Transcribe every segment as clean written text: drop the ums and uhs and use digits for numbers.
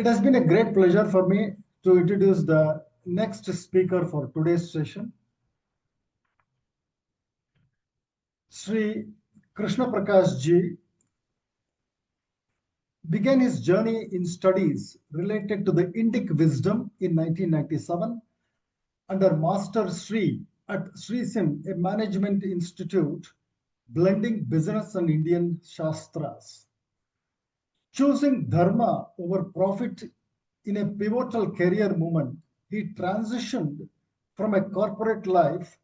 It has been a great pleasure for me to introduce the next speaker for today's session, Sri Krishna Prakash ji began his journey in studies related to the Indic wisdom in 1997 under Master Sri at Sri Sim, a management institute blending business and Indian Shastras. Choosing dharma over profit in a pivotal career moment, he transitioned from a corporate life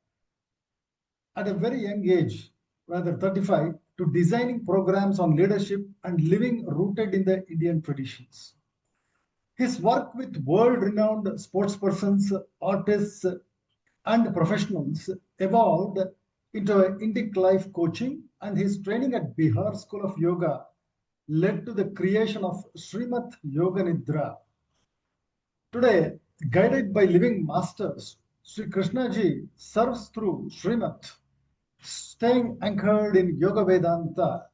at a very young age, rather 35, to designing programs on leadership and living rooted in the Indian traditions. His work with world renowned sportspersons, artists, and professionals evolved into an Indic life coaching, and his training at Bihar School of Yoga led to the creation of Srimat Yoga Nidra. Today, guided by living masters, Sri Krishnaji serves through Srimat, staying anchored in Yoga Vedanta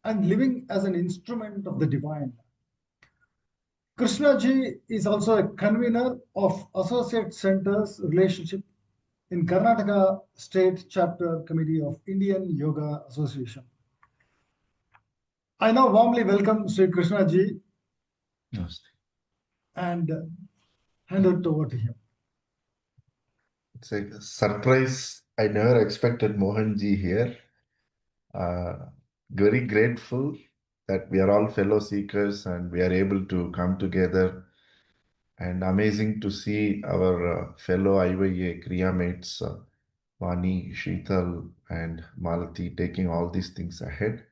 and living as an instrument of the divine. Krishnaji is also a convener of Associate Centers Relationship in Karnataka State Chapter Committee of Indian Yoga Association. I now warmly welcome Sri Krishnaji Yes. and hand it over to him. It's a surprise. I never expected Mohanji here. Very grateful that we are all fellow seekers and we are able to come together. And amazing to see our fellow IYA Kriya mates, Vani, Sheetal, and Malati taking all these things ahead.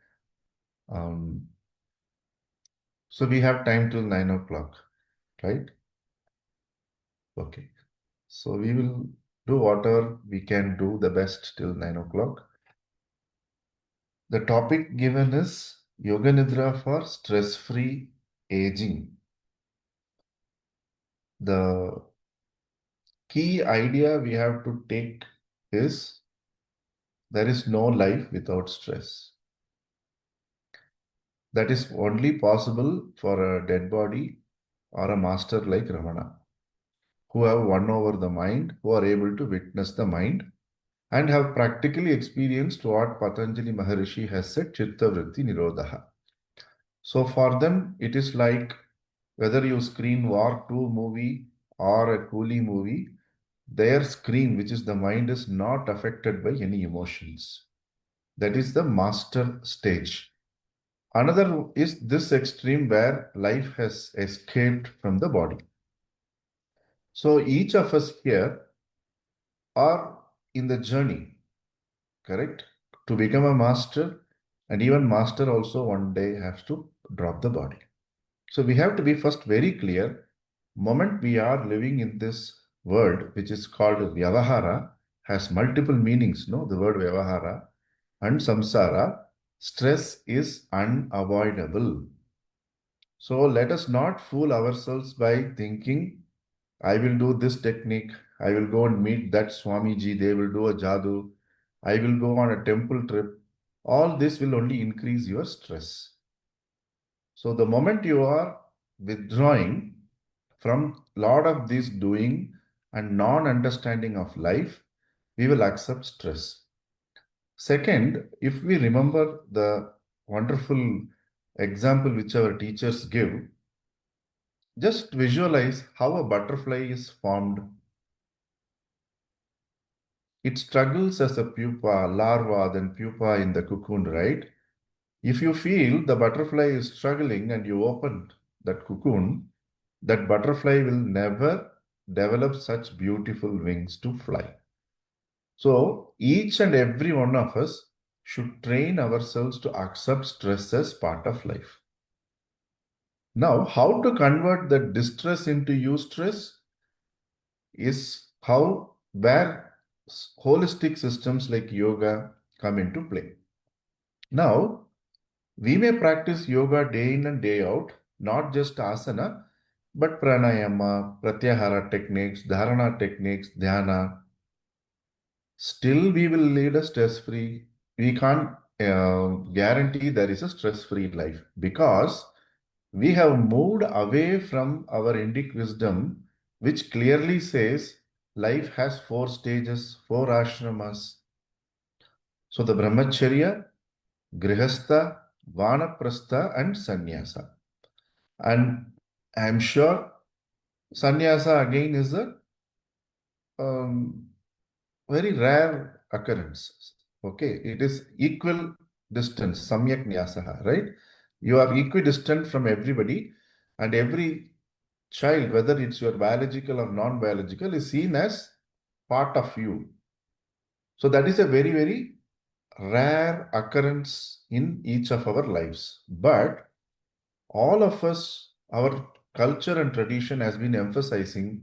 So we have time till 9 o'clock, right? Okay. So we will do whatever we can do the best till 9 o'clock. The topic given is Yoga Nidra for stress-free aging. The key idea we have to take is there is no life without stress. That is only possible for a dead body or a master like Ramana, who have won over the mind, who are able to witness the mind, and have practically experienced what Patanjali Maharishi has said, Chitta Vritti Nirodha. So for them, it is like whether you screen War 2 movie or a Coolie movie, their screen, which is the mind, is not affected by any emotions. That is the master stage. Another is this extreme where life has escaped from the body. So each of us here are in the journey, correct? To become a master, and even master also one day has to drop the body. So we have to be first very clear. Moment we are living in this world, which is called Vyavahara, has multiple meanings, no? The word Vyavahara and Samsara, stress is unavoidable. So let us not fool ourselves by thinking, I will do this technique, I will go and meet that Swamiji, they will do a jadoo, I will go on a temple trip. All this will only increase your stress. So the moment you are withdrawing from lot of this doing and non-understanding of life, we will accept stress. Second, if we remember the wonderful example which our teachers give, just visualize how a butterfly is formed. It struggles as a pupa, larva, then pupa in the cocoon, right? If you feel the butterfly is struggling and you open that cocoon, that butterfly will never develop such beautiful wings to fly. So each and every one of us should train ourselves to accept stress as part of life. Now, how to convert the distress into eustress is how where holistic systems like yoga come into play. Now, we may practice yoga day in and day out, not just asana, but pranayama, pratyahara techniques, dharana techniques, dhyana. Still, we will lead a stress-free. We can't guarantee there is a stress-free life because We have moved away from our Indic wisdom, which clearly says life has 4 stages, 4 ashramas. So the Brahmacharya, Grihastha, Vanaprastha, and Sannyasa. And I'm sure Sannyasa again is a um, very rare occurrence. Okay, it is equal distance, Samyak Nyasaha, right? You are equidistant from everybody, and every child, whether it's your biological or non-biological, is seen as part of you. So that is a very, very rare occurrence in each of our lives. But all of us, our culture and tradition has been emphasizing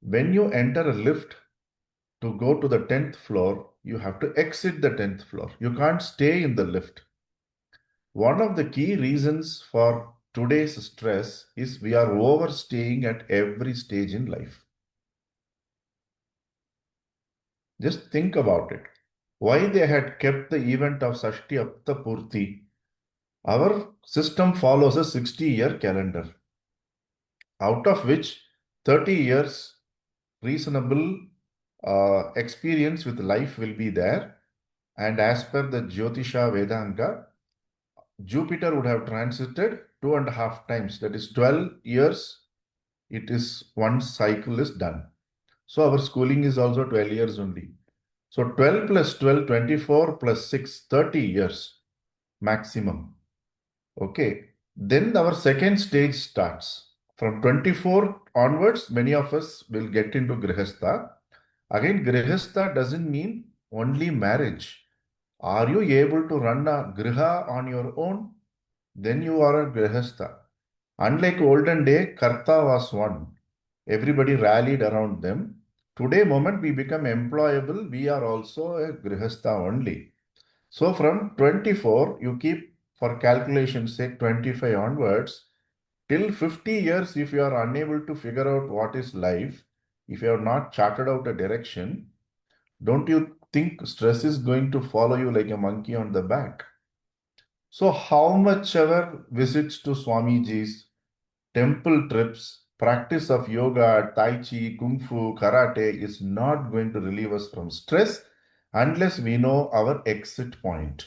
when you enter a lift to go to the 10th floor, you have to exit the 10th floor. You can't stay in the lift. One of the key reasons for today's stress is we are overstaying at every stage in life. Just think about it. Why they had kept the event of Sashti Apta Purti. Our system follows a 60-year calendar, out of which 30 years reasonable experience with life will be there. And as per the Jyotisha Vedanga, Jupiter would have transited 2.5 times. That is 12 years. It is one cycle is done. So our schooling is also 12 years only. So 12 plus 12, 24 plus 6, 30 years maximum. Okay. Then our second stage starts. From 24 onwards, many of us will get into Grihastha. Again, Grihastha doesn't mean only marriage. Are you able to run a Griha on your own? Then you are a Grihastha. Unlike olden day, Karta was one. Everybody rallied around them. Today, moment we become employable, we are also a Grihastha only. So from 24, you keep for calculation's sake 25 onwards, till 50 years, if you are unable to figure out what is life, if you have not charted out a direction, don't you think stress is going to follow you like a monkey on the back? So how much ever visits to Swamiji's, temple trips, practice of yoga, tai chi, kung fu, karate is not going to relieve us from stress unless we know our exit point.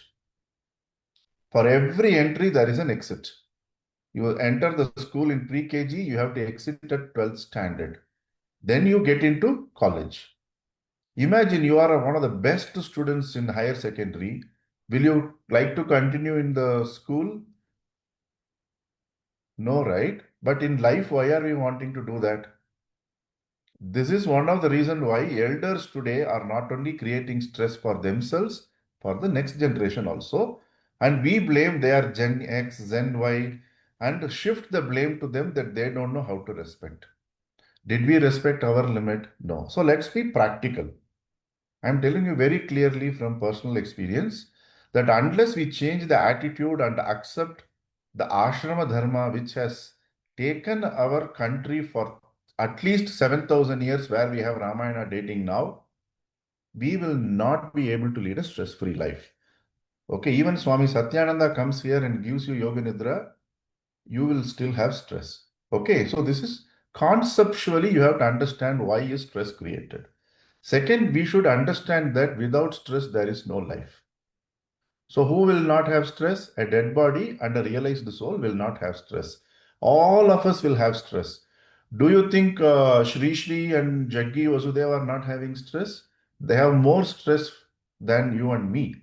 For every entry, there is an exit. You enter the school in pre-KG, you have to exit at 12th standard. Then you get into college. Imagine you are one of the best students in higher secondary. Will you like to continue in the school? No, right? But in life, why are we wanting to do that? This is one of the reasons why elders today are not only creating stress for themselves, for the next generation also. And we blame their Gen X, Gen Y, and shift the blame to them that they don't know how to respect. Did we respect our limit? No. So let's be practical. I'm telling you very clearly from personal experience that unless we change the attitude and accept the ashrama dharma, which has taken our country for at least 7,000 years, where we have Ramayana dating now, we will not be able to lead a stress-free life. Okay, even Swami Satyananda comes here and gives you Yoga Nidra, you will still have stress. Okay, so this is conceptually, you have to understand why is stress created. Second, we should understand that without stress, there is no life. So who will not have stress? A dead body and a realized soul will not have stress. All of us will have stress. Do you think Shri Shri and Jaggi Vasudeva are not having stress? They have more stress than you and me.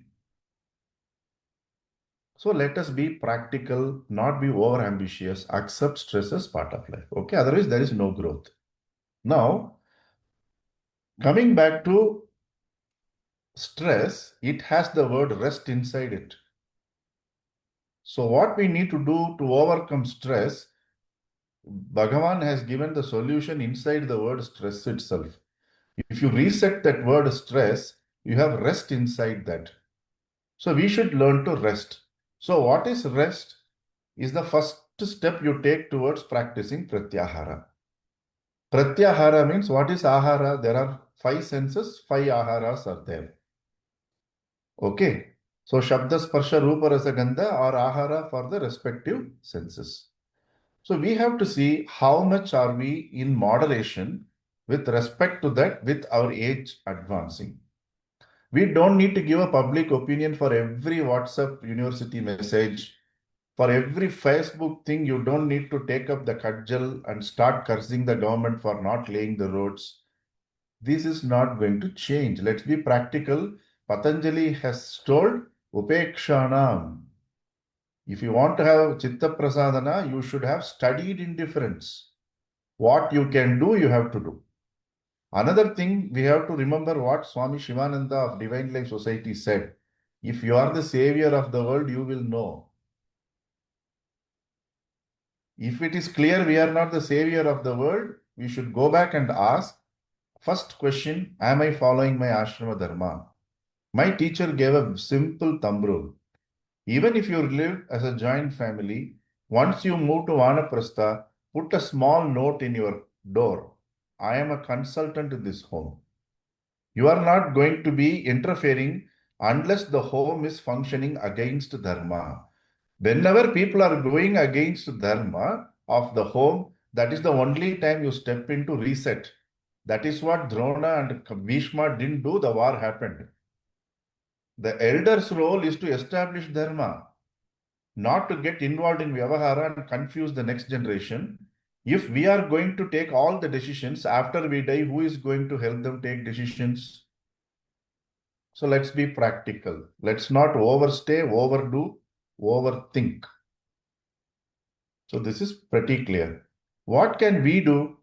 So let us be practical, not be over ambitious, accept stress as part of life. Okay, otherwise there is no growth. Now, coming back to stress, it has the word rest inside it. So what we need to do to overcome stress, Bhagavan has given the solution inside the word stress itself. If you reset that word stress, you have rest inside that. So we should learn to rest. So what is rest? Is the first step you take towards practicing pratyahara. Pratyahara means what is ahara? There are 5 senses, 5 aharas are there. Okay. So Shabda, Sparsha, Rupa, Rasa, Gandha or Ahara for the respective senses. So we have to see how much are we in moderation with respect to that with our age advancing. We don't need to give a public opinion for every WhatsApp university message. For every Facebook thing, you don't need to take up the cudgel and start cursing the government for not laying the roads. This is not going to change. Let's be practical. Patanjali has told Upekshanam. If you want to have Chitta Prasadana, you should have studied indifference. What you can do, you have to do. Another thing, we have to remember what Swami Shivananda of Divine Life Society said. If you are the savior of the world, you will know. If it is clear we are not the savior of the world, we should go back and ask, first question, am I following my ashrama dharma? My teacher gave a simple thumb rule. Even if you live as a joint family, once you move to Vanaprastha, put a small note in your door. I am a consultant in this home. You are not going to be interfering unless the home is functioning against dharma. Whenever people are going against dharma of the home, that is the only time you step into reset. That is what Drona and Bhishma didn't do, the war happened. The elder's role is to establish dharma, not to get involved in Vyavahara and confuse the next generation. If we are going to take all the decisions after we die, who is going to help them take decisions? So let's be practical. Let's not overstay, overdo, overthink. So this is pretty clear. What can we do?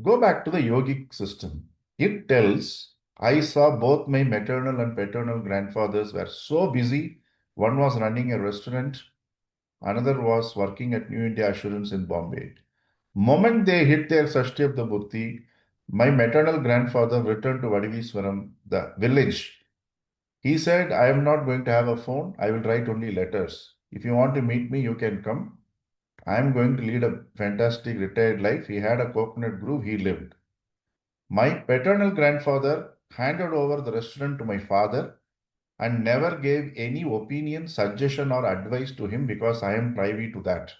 Go back to the yogic system. It tells, I saw both my maternal and paternal grandfathers were so busy. One was running a restaurant, another was working at New India Assurance in Bombay. Moment they hit their Sashti of the Murti, my maternal grandfather returned to Vadiviswaram, the village. He said, I am not going to have a phone. I will write only letters. If you want to meet me, you can come. I am going to lead a fantastic retired life. He had a coconut grove. He lived. My paternal grandfather handed over the restaurant to my father and never gave any opinion, suggestion, or advice to him because I am privy to that.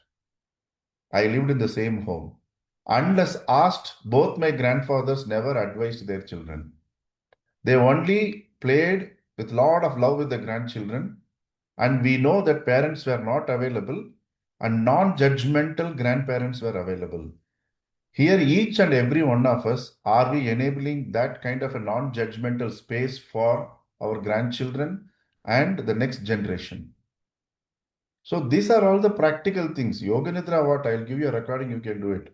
I lived in the same home. Unless asked, both my grandfathers never advised their children. They only played with lot of love with the grandchildren, and we know that parents were not available and non-judgmental grandparents were available. Here, each and every one of us, are we enabling that kind of a non-judgmental space for our grandchildren and the next generation? So these are all the practical things. Yoga Nidra, what? I'll give you a recording, you can do it.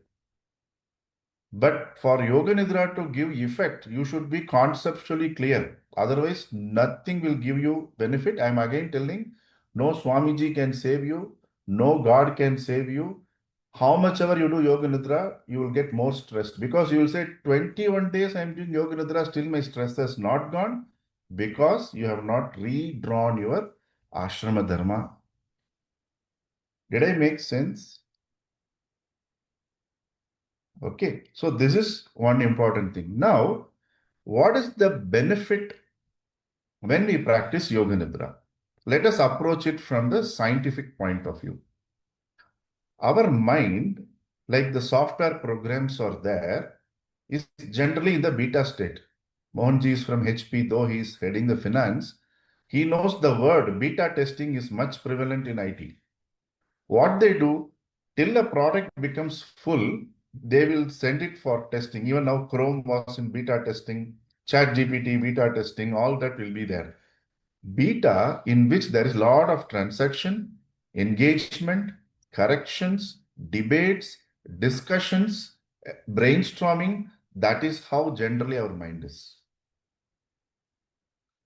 But for Yoga Nidra to give effect, you should be conceptually clear. Otherwise, nothing will give you benefit. I'm again telling, no Swamiji can save you, no God can save you. How much ever you do Yoga Nidra, you will get more stressed because you will say 21 days I'm doing Yoga Nidra, still my stress has not gone because you have not redrawn your ashrama dharma. Did I make sense? Okay, so this is one important thing. Now, what is the benefit when we practice Yoga Nidra? Let us approach it from the scientific point of view. Our mind, like the software programs are there, is generally in the beta state. Mohanji is from HP, though he is heading the finance. He knows the word beta testing is much prevalent in IT. What they do, till a product becomes full, they will send it for testing. Even now, Chrome was in beta testing, ChatGPT beta testing, all that will be there. Beta, in which there is a lot of transaction, engagement, corrections, debates, discussions, brainstorming. That is how generally our mind is.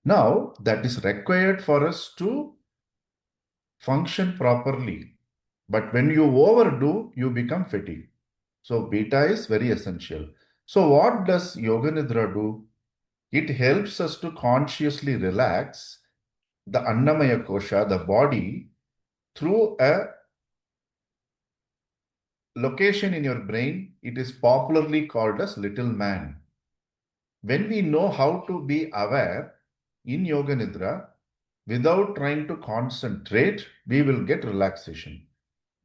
Now, that is required for us to function properly. But when you overdo, you become fatigued. So beta is very essential. So what does Yoga Nidra do? It helps us to consciously relax the Annamaya Kosha, the body, through a location in your brain. It is popularly called as little man. When we know how to be aware in Yoga Nidra, without trying to concentrate, we will get relaxation.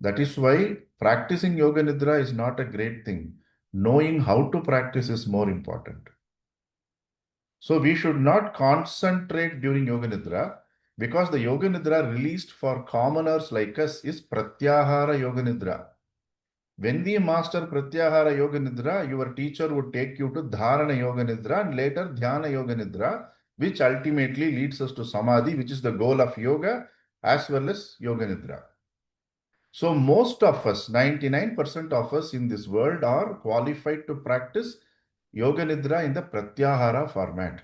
That is why practicing Yoga Nidra is not a great thing. Knowing how to practice is more important. So we should not concentrate during Yoga Nidra because the Yoga Nidra released for commoners like us is Pratyahara Yoga Nidra. When we master Pratyahara Yoga Nidra, your teacher would take you to Dharana Yoga Nidra and later Dhyana Yoga Nidra, which ultimately leads us to Samadhi, which is the goal of yoga as well as Yoga Nidra. So most of us, 99% of us in this world are qualified to practice Yoga Nidra in the Pratyahara format.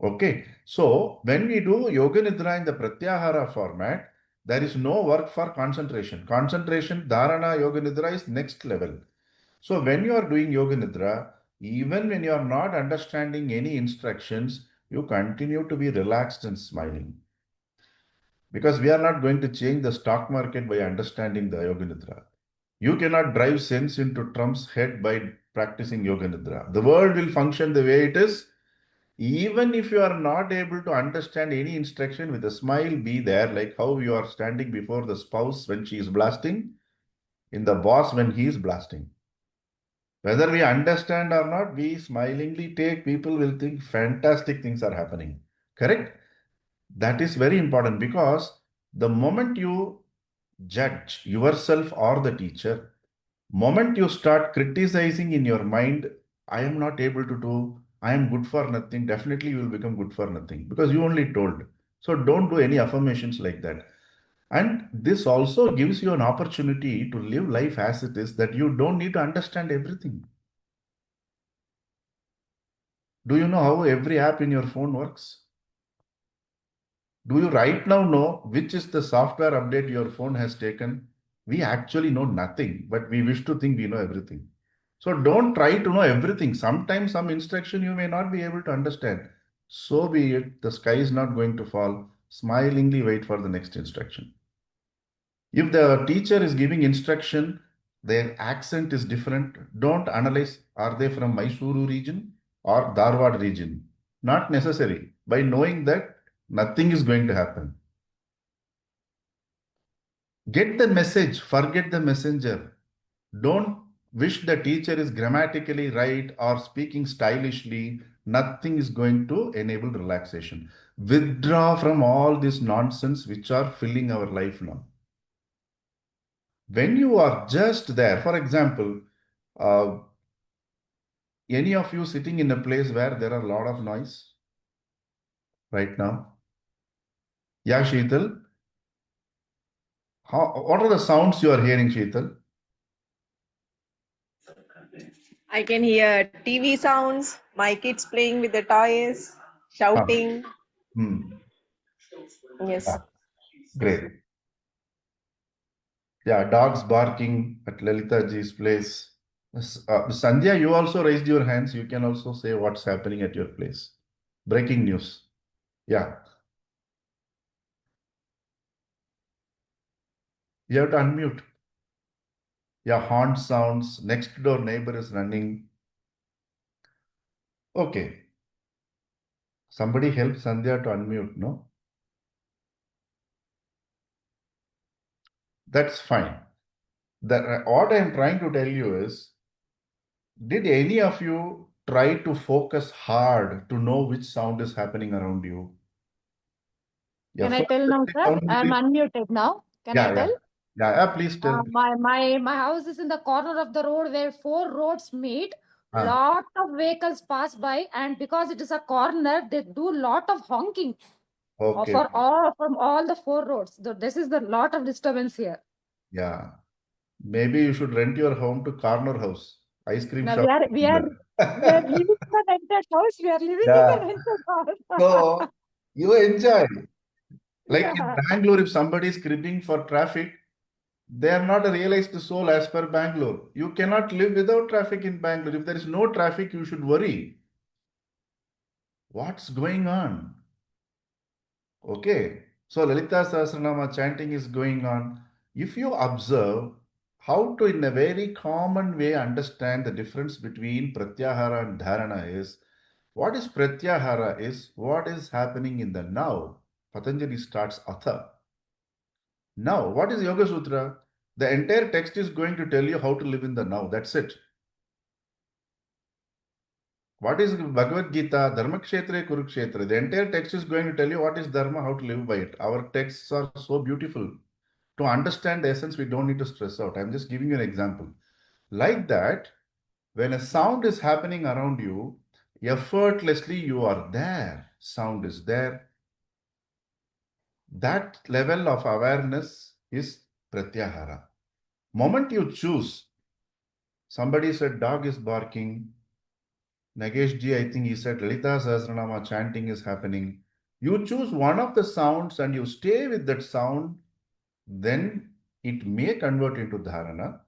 Okay, so when we do Yoga Nidra in the Pratyahara format, there is no work for concentration. Concentration, Dharana Yoga Nidra is next level. So when you are doing Yoga Nidra, even when you are not understanding any instructions, you continue to be relaxed and smiling. Because we are not going to change the stock market by understanding the Yoga Nidra. You cannot drive sense into Trump's head by practicing Yoga Nidra. The world will function the way it is. Even if you are not able to understand any instruction, with a smile, be there, like how you are standing before the spouse when she is blasting, in the boss when he is blasting. Whether we understand or not, we smilingly take, people will think fantastic things are happening. Correct? That is very important because the moment you judge yourself or the teacher, moment you start criticizing in your mind, I am not able to do, I am good for nothing, definitely you will become good for nothing because you only told. So don't do any affirmations like that. And this also gives you an opportunity to live life as it is, that you don't need to understand everything. Do you know how every app in your phone works? Do you right now know which is the software update your phone has taken? We actually know nothing, but we wish to think we know everything. So don't try to know everything. Sometimes some instruction you may not be able to understand. So be it. The sky is not going to fall. Smilingly wait for the next instruction. If the teacher is giving instruction, their accent is different, don't analyze, are they from Mysuru region or Dharwad region? Not necessary. By knowing that, nothing is going to happen. Get the message, forget the messenger. Don't wish the teacher is grammatically right or speaking stylishly. Nothing is going to enable relaxation. Withdraw from all this nonsense which are filling our life now. When you are just there, for example, uh, any of you sitting in a place where there are a lot of noise right now? Yeah, Sheetal. What are the sounds you are hearing, Sheetal? I can hear TV sounds, my kids playing with the toys, Huh. shouting. Yes. Yeah, great. Yeah, dogs barking at Lalita ji's place. Sandhya, you also raised your hands. You can also say what's happening at your place. Breaking news. Yeah, you have to unmute. Yeah, horn sounds. Next door neighbor is running. Okay. Somebody help Sandhya to unmute, no? That's fine. What I'm trying to tell you is, did any of you try to focus hard to know which sound is happening around you? Can I tell now, sir? I'm unmuted now. Can I tell? Yeah, please tell. My house is in the corner of the road where four roads meet. Lot of vehicles pass by, and because it is a corner, they do lot of honking Okay. for all from all the four roads. This is the lot of disturbance here. Yeah. Maybe you should rent your home to corner house. Ice cream Now shop. we are living in a rented house. We are living Yeah. in a rented house. So you enjoy. Like in Yeah. Bangalore, if somebody is cribbing for traffic, they are not a realized soul as per Bangalore. You cannot live without traffic in Bangalore. If there is no traffic, you should worry. What's going on? Okay. So Lalita Sahasranama chanting is going on. If you observe how to, in a very common way, understand the difference between Pratyahara and Dharana is, what is Pratyahara is what is happening in the now. Patanjali starts Atha. Now, what is Yoga Sutra? The entire text is going to tell you how to live in the now. That's it. What is Bhagavad Gita? Dharma Kshetra Kurukshetra. The entire text is going to tell you what is Dharma, how to live by it. Our texts are so beautiful. To understand the essence, we don't need to stress out. I'm just giving you an example. Like that, when a sound is happening around you, effortlessly you are there. Sound is there. That level of awareness is pratyahara. Moment you choose, somebody said dog is barking. Nagesh ji, I think he said Lalita Sahasranama chanting is happening. You choose one of the sounds and you stay with that sound, then it may convert into dharana.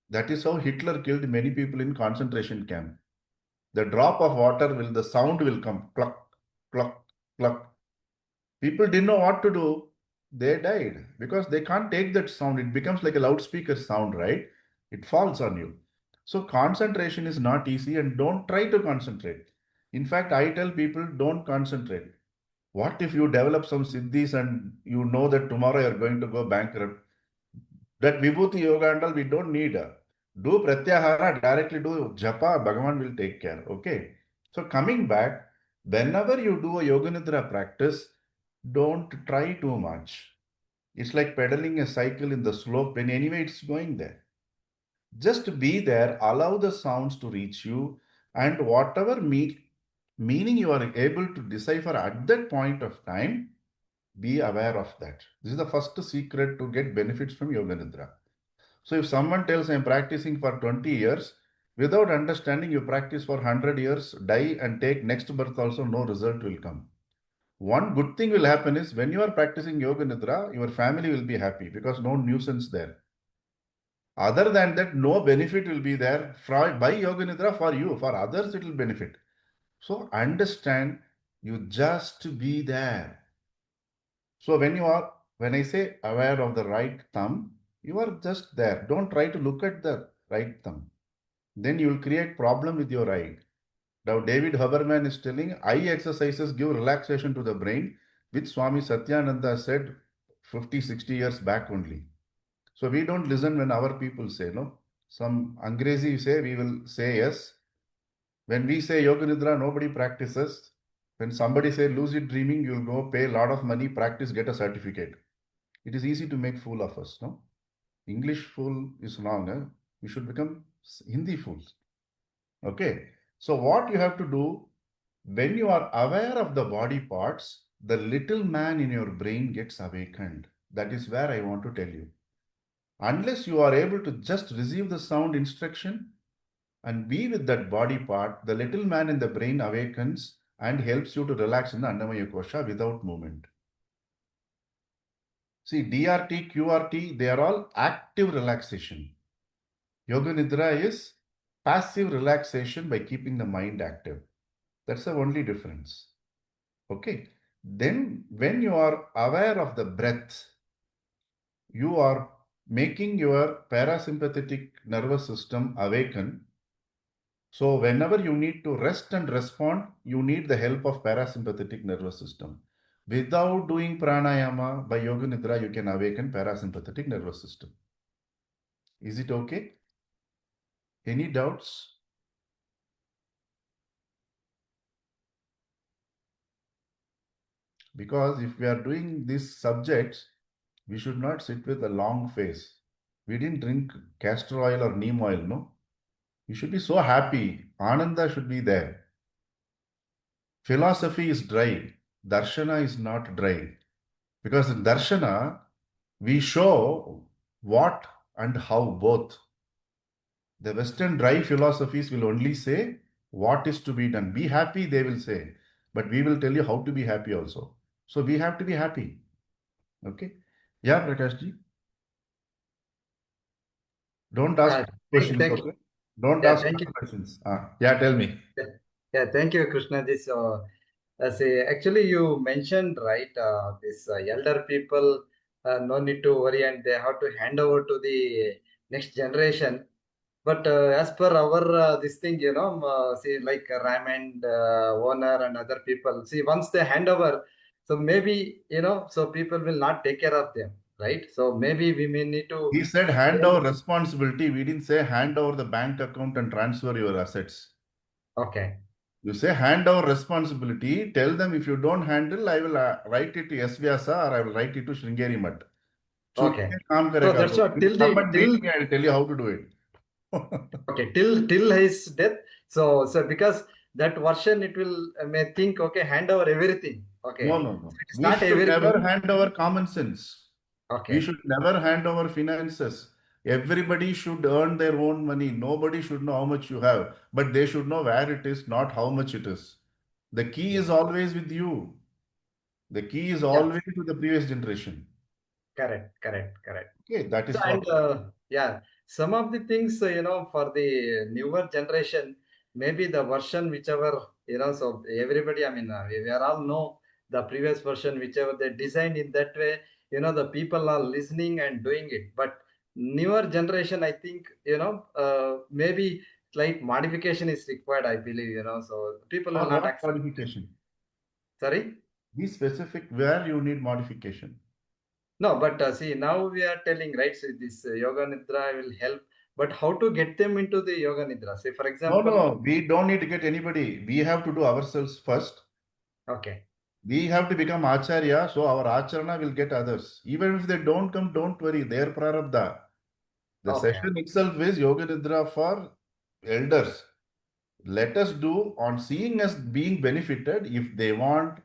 That is how Hitler killed many people in concentration camp. The drop of water will, the sound will come, cluck, cluck, cluck. People didn't know what to do. They died because they can't take that sound. It becomes like a loudspeaker sound, right? It falls on you. So concentration is not easy, and don't try to concentrate. In fact, I tell people don't concentrate. What if you develop some siddhis and you know that tomorrow you're going to go bankrupt? That Vibhuti Yoga and all, we don't need. Do Pratyahara, directly do Japa, Bhagavan will take care. Okay. So coming back, whenever you do a Yoga Nidra practice, don't try too much. It's like pedaling a cycle in the slope when anyway it's going there. Just be there, allow the sounds to reach you, and whatever meaning you are able to decipher at that point of time, be aware of that. This is the first secret to get benefits from Yoga Nidra. So if someone tells I'm practicing for 20 years, without understanding you practice for 100 years, die and take next birth also, no result will come. One good thing will happen is when you are practicing Yoga Nidra, your family will be happy because no nuisance there. Other than that, no benefit will be there by Yoga Nidra for you. For others, it will benefit. So understand, you just be there. So when I say aware of the right thumb, you are just there. Don't try to look at the right thumb. Then you will create problem with your right. Now David Haberman is telling eye exercises give relaxation to the brain, which Swami Satyananda said 50, 60 years back only. So we don't listen when our people say no. Some Angrezi say, we will say yes. When we say Yoga Nidra, nobody practices. When somebody say lucid dreaming, you'll go pay a lot of money, practice, get a certificate. It is easy to make fool of us, no? English fool is wrong. We should become Hindi fools. Okay. So what you have to do, when you are aware of the body parts, the little man in your brain gets awakened. That is where I want to tell you. Unless you are able to just receive the sound instruction and be with that body part, the little man in the brain awakens and helps you to relax in the Annamaya Kosha without movement. See, DRT, QRT, they are all active relaxation. Yoga Nidra is passive relaxation by keeping the mind active. That's the only difference. Okay. Then when you are aware of the breath, you are making your parasympathetic nervous system awaken. So whenever you need to rest and respond, you need the help of parasympathetic nervous system. Without doing pranayama by Yoga Nidra, you can awaken parasympathetic nervous system. Is it okay? Any doubts? Because if we are doing these subjects, we should not sit with a long face. We didn't drink castor oil or neem oil, no? You should be so happy. Ananda should be there. Philosophy is dry. Darshana is not dry. Because in Darshana, we show what and how both. The Western dry philosophies will only say what is to be done. Be happy, they will say. But we will tell you how to be happy also. So we have to be happy. Okay? Yeah, Prakash ji. Don't ask questions, Thank you. okay? Don't Yeah, ask thank you. questions. Yeah, tell me. Yeah, thank you, Krishna. This say actually you mentioned right. This elder people no need to worry, and they have to hand over to the next generation. But as per our this thing, see like Raymond owner and other people. See, once they hand over, so maybe so people will not take care of them. right? So maybe we may need to. He said hand over responsibility. We didn't say hand over the bank account and transfer your assets. Okay. You say hand over responsibility. Tell them if you don't handle, I will write it to S Vyasa or I will write it to Sringeri Mat. Okay. काम So करेगा that's वो. what till Come and the meet me. I will tell you how to do it. okay till his death. So because that version it will may think okay hand over everything. Okay. No. So it's We not should never everything. hand over common sense. We Okay. should never hand over finances. Everybody should earn their own money. Nobody should know how much you have, but they should know where it is, not how much it is. The key is always with you. The key is Yeah. always with the previous generation. Correct. Okay, that So is what. and yeah, some of the things for the newer generation, maybe the version whichever so everybody, I mean, we are all know the previous version, whichever they designed in that way, the people are listening and doing it. But newer generation, I think, maybe slight modification is required, I believe, so people will For not what accept. modification? Sorry. Be specific where you need modification. No, but see, now we are telling, right? So this yoga nidra will help, but how to get them into the yoga nidra? Say, for example, No. We don't need to get anybody. We have to do ourselves first. okay, We have to become acharya, so our acharana will get others. Even if they don't come, don't worry. Their prarabdha. The okay, session itself is yoga nidra for elders. Let us do on seeing us being benefited. If they want,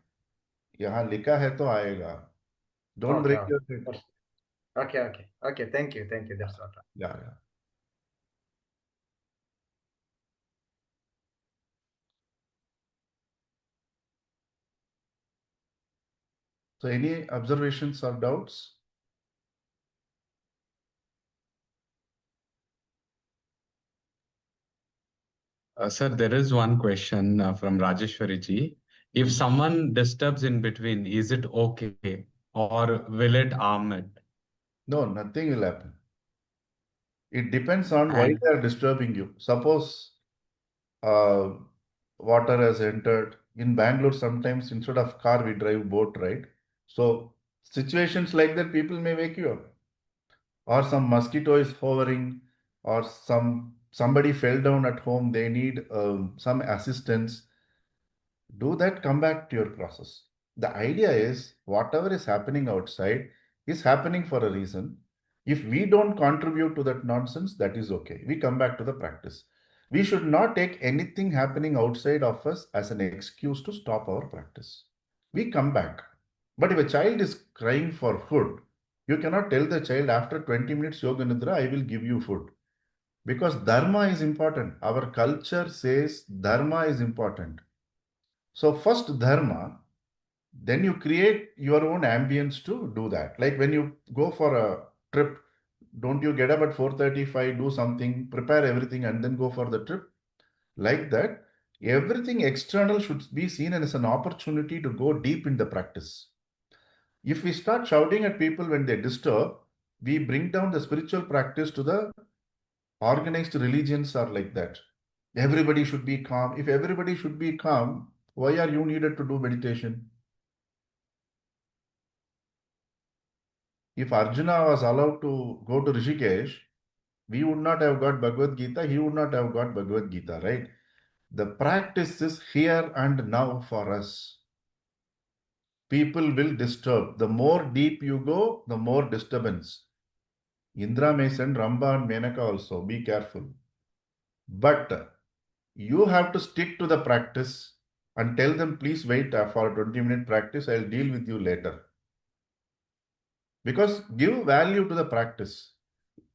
यहाँ लिखा है तो आएगा. Don't okay, break your head. okay. Thank you. That's what. Yeah. So any observations or doubts? Sir, there is one question from Rajeshwari ji. If someone disturbs in between, is it okay or will it harm it? No, nothing will happen. It depends on why And they are disturbing you. Suppose water has entered. In Bangalore, sometimes instead of car, we drive boat, right? So situations like that, people may wake you up. Or some mosquito is hovering, or somebody fell down at home, they need some assistance. Do that, come back to your process. The idea is whatever is happening outside is happening for a reason. If we don't contribute to that nonsense, that is okay. We come back to the practice. We should not take anything happening outside of us as an excuse to stop our practice. We come back. But if a child is crying for food, you cannot tell the child after 20 minutes yoga nidra, I will give you food. Because dharma is important. Our culture says dharma is important. So first dharma, then you create your own ambience to do that. Like when you go for a trip, don't you get up at 4:35, do something, prepare everything, and then go for the trip? Like that, everything external should be seen as an opportunity to go deep in the practice. If we start shouting at people when they disturb, we bring down the spiritual practice to the organized religions are like that. Everybody should be calm. If everybody should be calm, why are you needed to do meditation? If Arjuna was allowed to go to Rishikesh, we would not have got Bhagavad Gita, he would not have got Bhagavad Gita, right? The practice is here and now for us. People will disturb. The more deep you go, the more disturbance. Indra may send Ramba and Menaka also, be careful. But you have to stick to the practice and tell them, please wait for a 20-minute practice, I'll deal with you later. Because give value to the practice.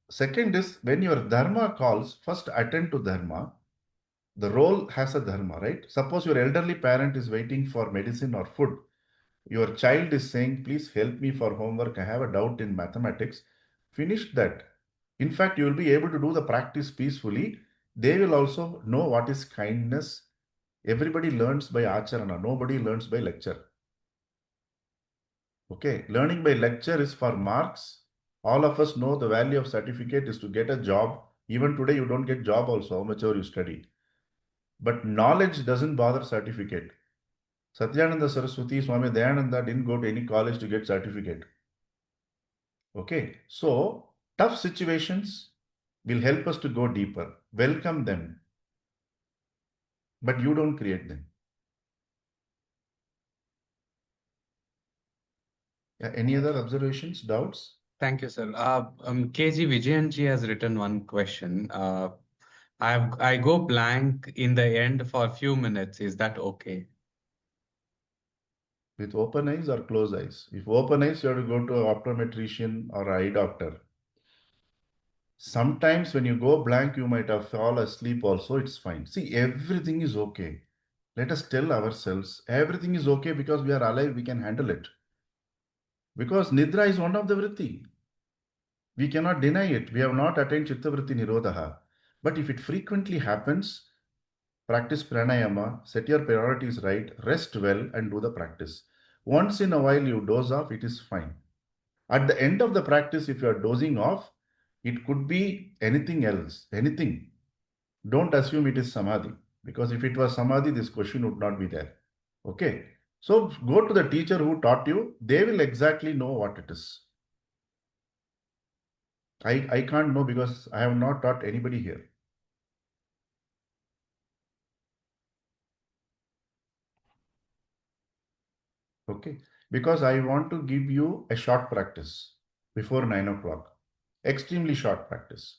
Second is when your dharma calls, first attend to dharma. The role has a dharma, right? Suppose your elderly parent is waiting for medicine or food. Your child is saying, please help me for homework. I have a doubt in mathematics. Finish that. In fact, you will be able to do the practice peacefully. They will also know what is kindness. Everybody learns by acharana. Nobody learns by lecture. Okay, learning by lecture is for marks. All of us know the value of certificate is to get a job. Even today, you don't get job also, how much ever you study. But knowledge doesn't bother certificate. Satyananda Saraswati, Swami Dayananda didn't go to any college to get certificate. Okay, so tough situations will help us to go deeper. Welcome them, but you don't create them. Yeah, any other observations, doubts? Thank you, sir. KG Vijayanji has written one question. I go blank in the end for a few minutes. Is that okay? With open eyes or closed eyes? If open eyes, you have to go to an optometrician or eye doctor. Sometimes when you go blank, you might have fall asleep also, it's fine. See, everything is okay. Let us tell ourselves, everything is okay because we are alive, we can handle it. Because Nidra is one of the vritti. We cannot deny it. We have not attained Chittavritti Nirodha. But if it frequently happens, practice pranayama, set your priorities right, rest well, and do the practice. Once in a while you doze off, it is fine. At the end of the practice, if you are dozing off, it could be anything else, anything. Don't assume it is samadhi, because if it was samadhi, this question would not be there. Okay. So go to the teacher who taught you, they will exactly know what it is. I can't know because I have not taught anybody here. Okay. Because I want to give you a short practice before 9 o'clock. Extremely short practice.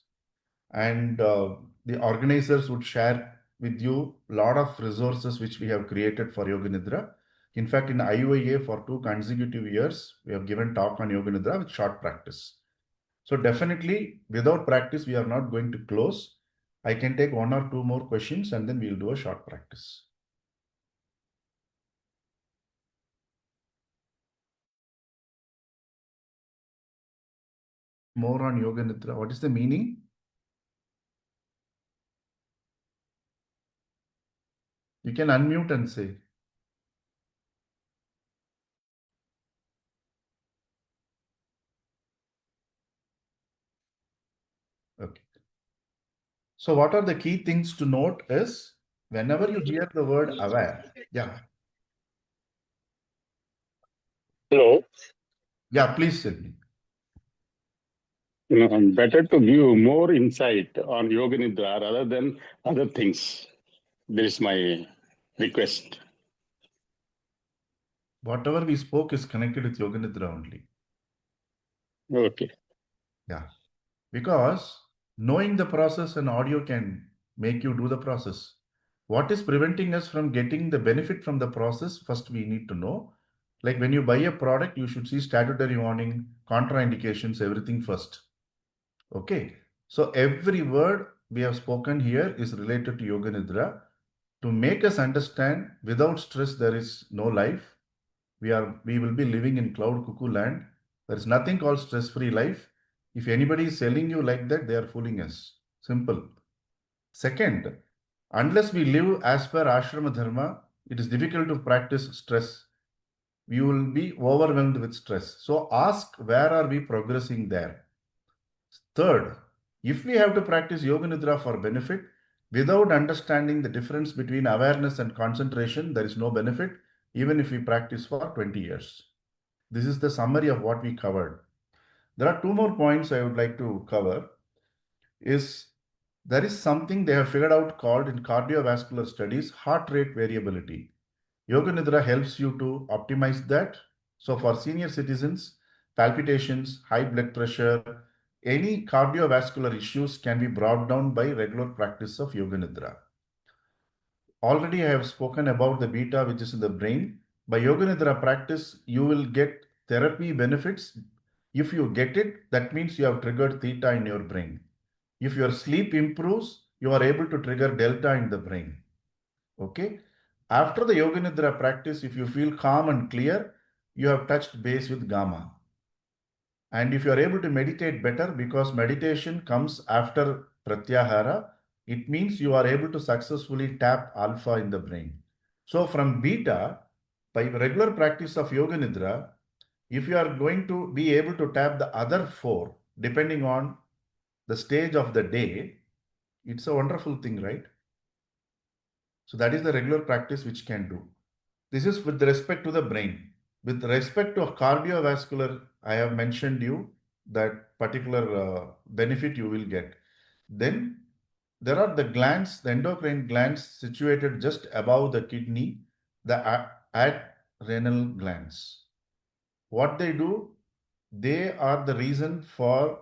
And the organizers would share with you a lot of resources which we have created for Yoga Nidra. In fact, in IYA for 2 consecutive years, we have given talk on Yoga Nidra with short practice. So definitely, without practice, we are not going to close. I can take 1 or 2 more questions and then we'll do a short practice. More on Yoga Nidra. What is the meaning? You can unmute and say. Okay. So what are the key things to note is whenever you hear the word aware, yeah, Hello. yeah, please tell me. Better to give more insight on Yoga Nidra rather than other things. This is my request. Whatever we spoke is connected with Yoga Nidra only. Okay. Yeah. Because knowing the process and audio can make you do the process. What is preventing us from getting the benefit from the process? First, we need to know. Like when you buy a product, you should see statutory warning, contraindications, everything first. Okay. So every word we have spoken here is related to Yoga Nidra to make us understand without stress there is no life. We will be living in cloud cuckoo land. There is nothing called stress-free life. If anybody is selling you like that, they are fooling us. Simple. Second, unless we live as per ashrama dharma, it is difficult to practice stress. We will be overwhelmed with stress. So ask, where are we progressing there? Third, if we have to practice Yoga Nidra for benefit, without understanding the difference between awareness and concentration, there is no benefit, even if we practice for 20 years. This is the summary of what we covered. There are 2 more points I would like to cover. There is something they have figured out called in cardiovascular studies, heart rate variability. Yoga Nidra helps you to optimize that. So for senior citizens, palpitations, high blood pressure, any cardiovascular issues can be brought down by regular practice of Yoga Nidra. Already I have spoken about the beta which is in the brain. By Yoga Nidra practice, you will get therapy benefits. If you get it, that means you have triggered theta in your brain. If your sleep improves, you are able to trigger delta in the brain. Okay. After the Yoga Nidra practice, if you feel calm and clear, you have touched base with gamma. And if you are able to meditate better, because meditation comes after pratyahara, it means you are able to successfully tap alpha in the brain. So from beta, by regular practice of Yoga Nidra, if you are going to be able to tap the other 4, depending on the stage of the day, it's a wonderful thing, right? So that is the regular practice which can do. This is with respect to the brain. With respect to cardiovascular, I have mentioned you that particular benefit you will get. Then there are the glands, the endocrine glands situated just above the kidney, the adrenal glands. What they do, they are the reason for,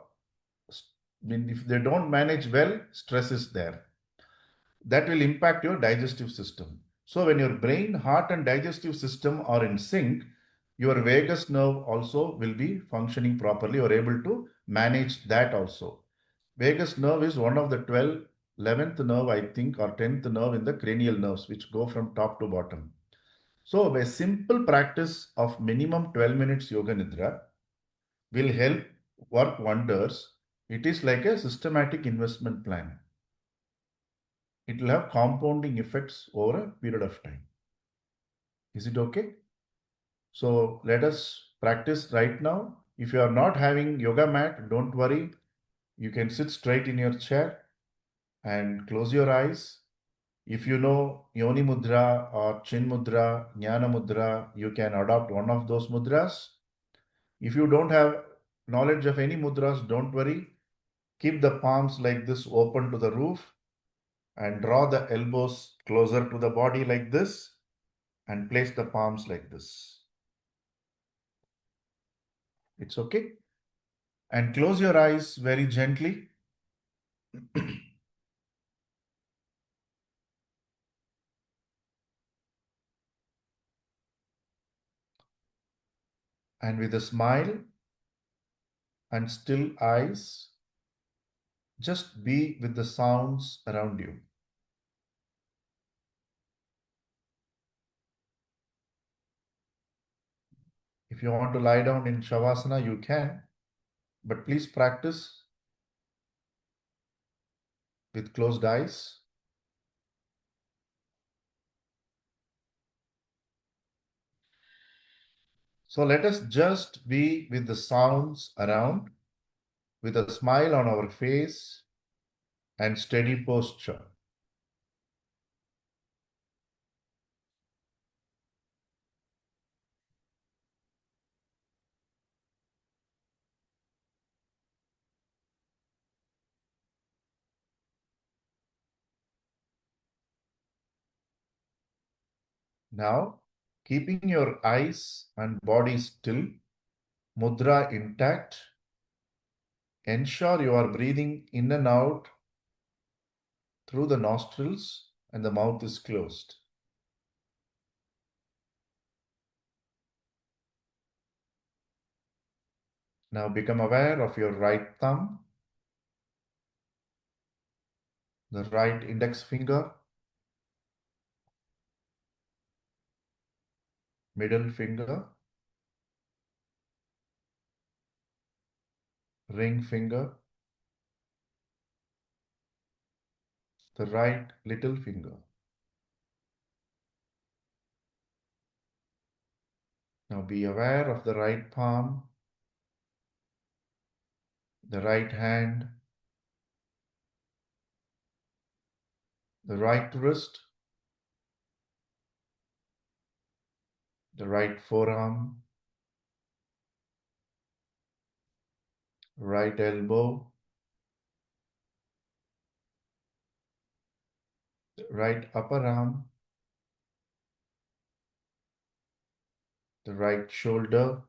I mean, if they don't manage well, stress is there. That will impact your digestive system. So when your brain, heart, and digestive system are in sync, your vagus nerve also will be functioning properly, or able to manage that also. Vagus nerve is one of the 11th nerve, I think, or 10th nerve in the cranial nerves, which go from top to bottom. So a simple practice of minimum 12 minutes yoga nidra will help work wonders. It is like a systematic investment plan. It will have compounding effects over a period of time. Is it okay? So let us practice right now. If you are not having yoga mat, don't worry. You can sit straight in your chair and close your eyes. If you know Yoni Mudra or Chin Mudra, Jnana Mudra, you can adopt one of those mudras. If you don't have knowledge of any mudras, don't worry. Keep the palms like this open to the roof and draw the elbows closer to the body like this and place the palms like this. It's okay. And close your eyes very gently. And with a smile and still eyes, just be with the sounds around you. If you want to lie down in Shavasana, you can, but please practice with closed eyes. So let us just be with the sounds around, with a smile on our face and steady posture. Now, keeping your eyes and body still, mudra intact, ensure you are breathing in and out through the nostrils and the mouth is closed. Now become aware of your right thumb, the right index finger, middle finger, ring finger, the right little finger. Now be aware of the right palm, the right hand, the right wrist, the right forearm, right elbow, the right upper arm, the right shoulder,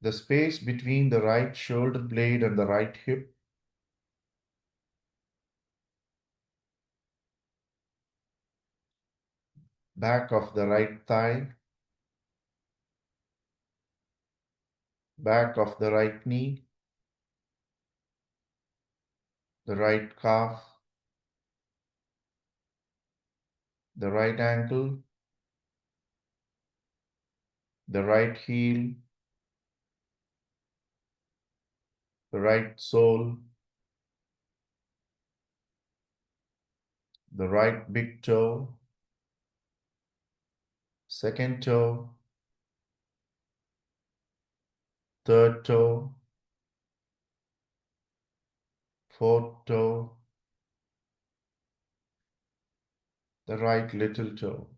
the space between the right shoulder blade and the right hip, back of the right thigh, back of the right knee, the right calf, the right ankle, the right heel, the right sole, the right big toe, second toe, third toe, fourth toe, the right little toe.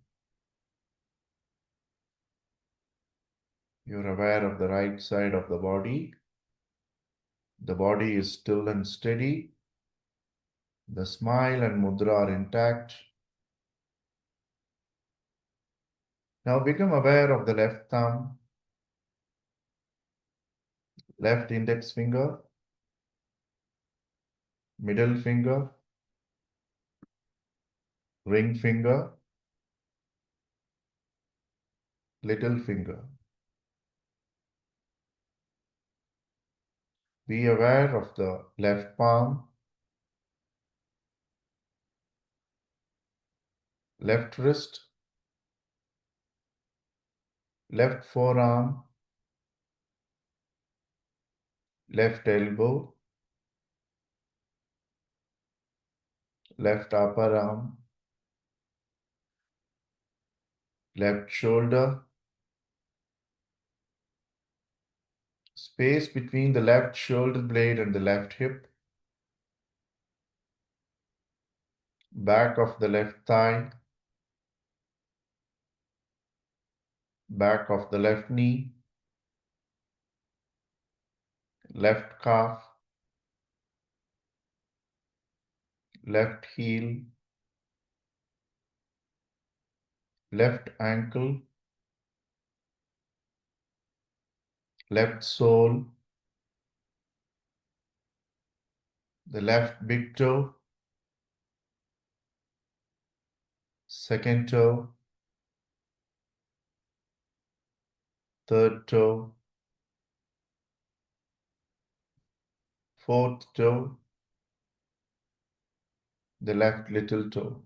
You're aware of the right side of the body. The body is still and steady. The smile and mudra are intact. Now become aware of the left thumb, left index finger, middle finger, ring finger, little finger. Be aware of the left palm, left wrist, left forearm, left elbow, left upper arm, left shoulder, space between the left shoulder blade and the left hip, back of the left thigh, back of the left knee, left calf, left heel, left ankle, left sole, the left big toe, second toe, third toe, fourth toe, the left little toe.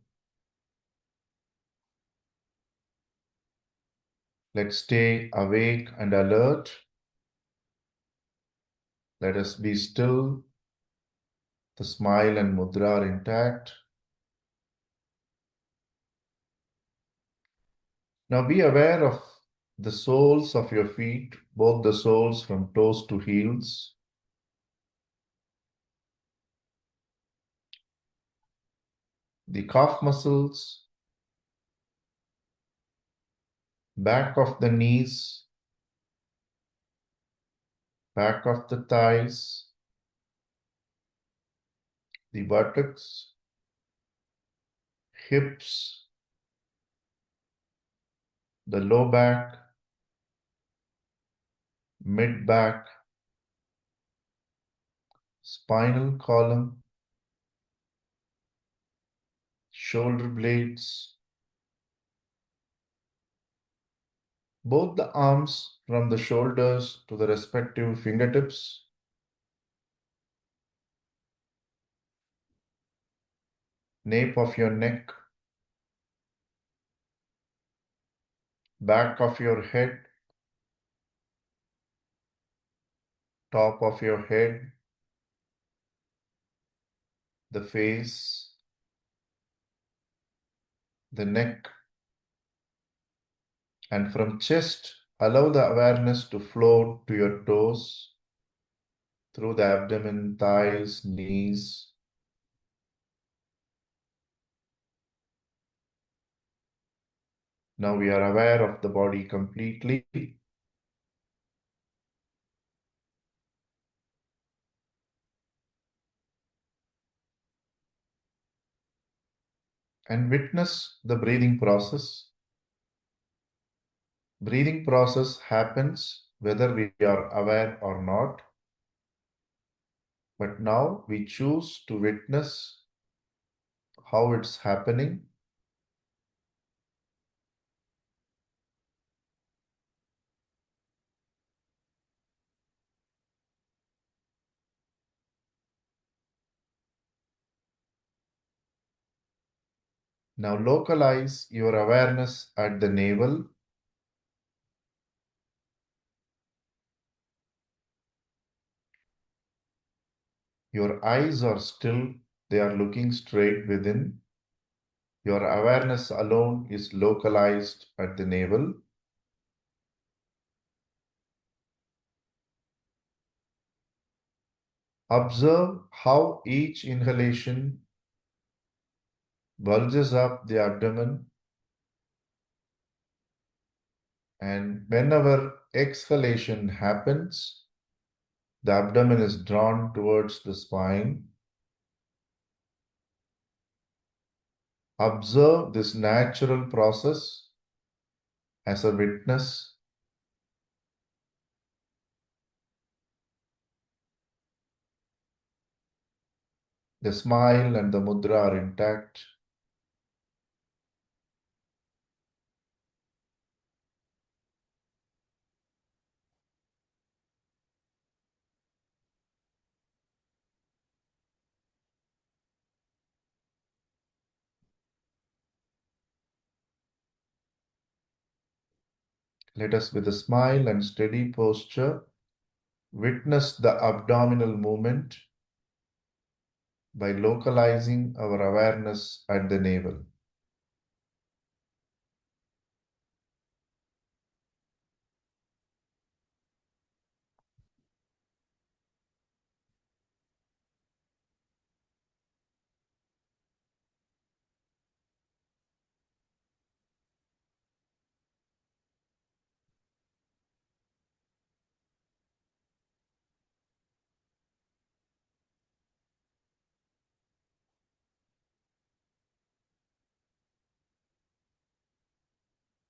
Let's stay awake and alert. Let us be still. The smile and mudra are intact. Now be aware of the soles of your feet, both the soles from toes to heels. The calf muscles, back of the knees, back of the thighs, the buttocks, hips, the low back, mid back, spinal column, shoulder blades, both the arms from the shoulders to the respective fingertips, nape of your neck, back of your head, top of your head, the face, the neck, and from chest, allow the awareness to float to your toes, through the abdomen, thighs, knees. Now we are aware of the body completely. And witness the breathing process. Breathing process happens whether we are aware or not. But now we choose to witness how it's happening. Now localize your awareness at the navel. Your eyes are still, they are looking straight within. Your awareness alone is localized at the navel. Observe how each inhalation bulges up the abdomen And whenever exhalation happens, the abdomen is drawn towards the spine. Observe this natural process as a witness. The smile and the mudra are intact. Let us, with a smile and steady posture, witness the abdominal movement by localizing our awareness at the navel.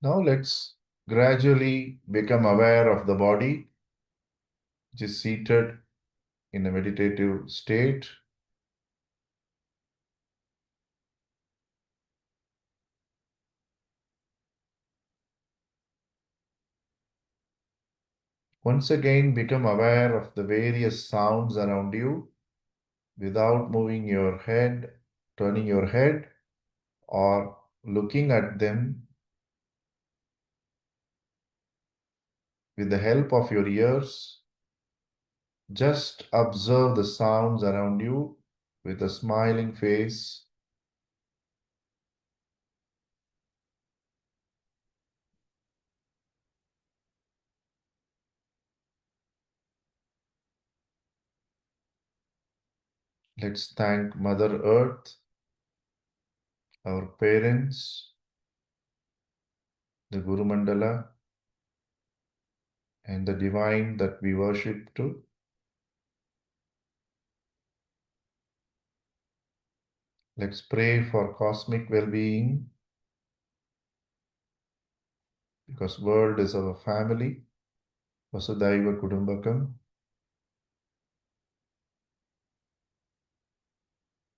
Now let's gradually become aware of the body, which is seated in a meditative state. Once again, become aware of the various sounds around you without moving your head, turning your head, or looking at them. With the help of your ears, just observe the sounds around you with a smiling face. Let's thank Mother Earth, our parents, the Guru Mandala, and the divine that we worship to. Let's pray for cosmic well-being, because world is our family. Vasudhaiva Kudumbakam.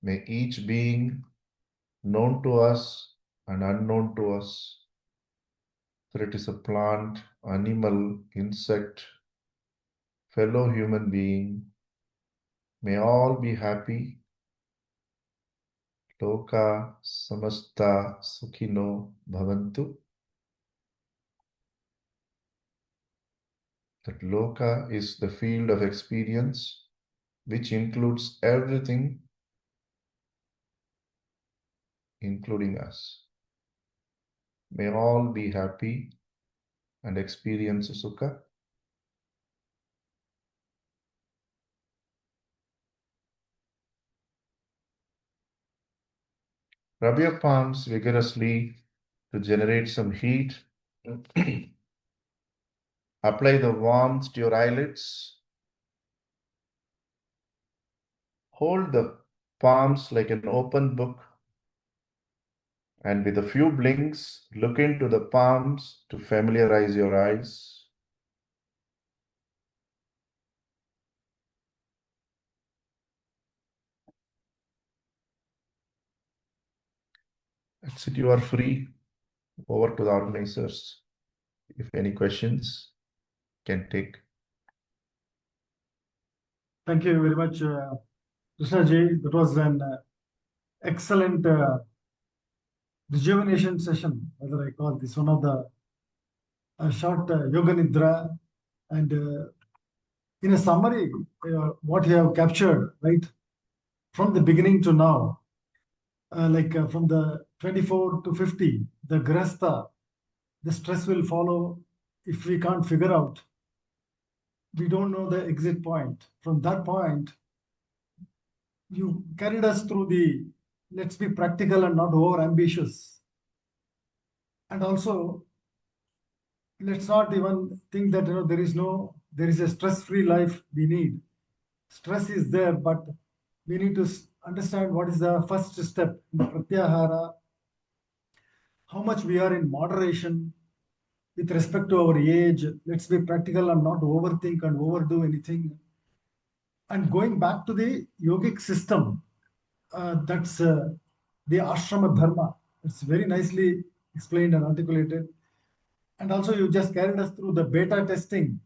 May each being known to us and unknown to us, whether it is a plant, animal, insect, fellow human being, may all be happy. Loka samasta sukhino bhavantu. That loka is the field of experience which includes everything, including us. May all be happy and experience sukha. Rub your palms vigorously to generate some heat. Apply the warmth to your eyelids. Hold the palms like an open book, and with a few blinks, look into the palms to familiarize your eyes. That's it, you are free. Over to the organizers. If any questions, can take. Thank you very much, Krishna Ji. That was an excellent rejuvenation session, whether I call this one of the short Yoga Nidra. And in a summary, what you have captured, right, from the beginning to now, from the 24 to 50, the grasta, the stress will follow if we can't figure out. We don't know the exit point. From that point, you carried us through the let's be practical and not over ambitious. And also, let's not even think that there is a stress-free life we need. Stress is there, but we need to understand what is the first step in pratyahara, how much we are in moderation with respect to our age. Let's be practical and not overthink and overdo anything. And going back to the yogic system, that's the ashrama dharma. It's very nicely explained and articulated. And also, you just carried us through the beta testing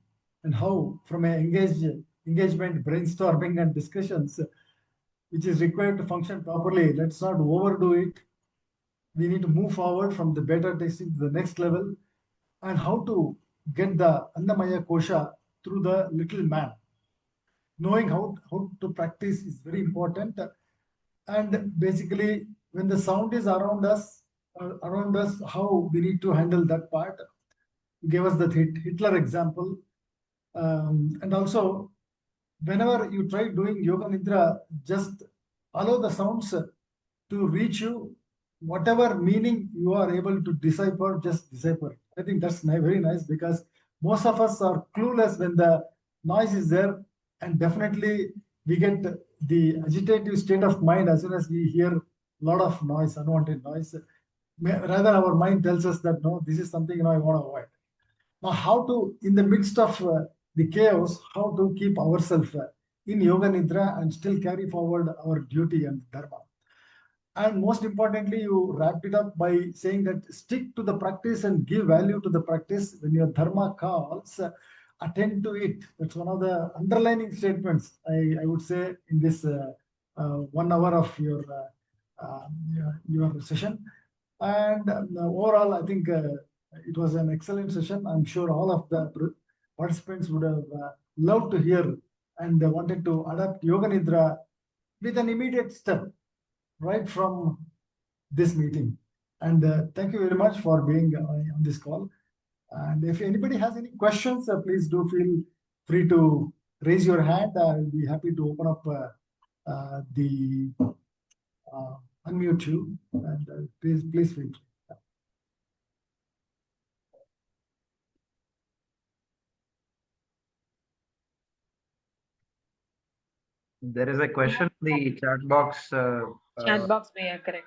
and how, from an engagement, brainstorming, and discussions, which is required to function properly. Let's not overdo it. We need to move forward from the beta testing to the next level, and how to get the Annamaya Kosha through the little man. Knowing how to practice is very important. And basically, when the sound is around us, how we need to handle that part. Gave us the Hitler example. And also, whenever you try doing yoga nidra, just allow the sounds to reach you. Whatever meaning you are able to decipher, just decipher. I think that's very nice, because most of us are clueless when the noise is there, and definitely we get the agitative state of mind as soon as we hear a lot of noise, unwanted noise. Rather, our mind tells us that no, this is something I want to avoid. Now, how to, in the midst of the chaos, how to keep ourselves in yoga nidra and still carry forward our duty and dharma. And most importantly, you wrapped it up by saying that stick to the practice and give value to the practice. When your dharma calls, attend to it. That's one of the underlining statements, I would say, in this 1 hour of your session. And overall, I think it was an excellent session. I'm sure all of the participants would have loved to hear and wanted to adapt yoga nidra with an immediate step right from this meeting. And thank you very much for being on this call. And if anybody has any questions, please do feel free to raise your hand. I'll be happy to open up the unmute you, and please feel free. There is a question in the chat box. Chat box, yeah, correct.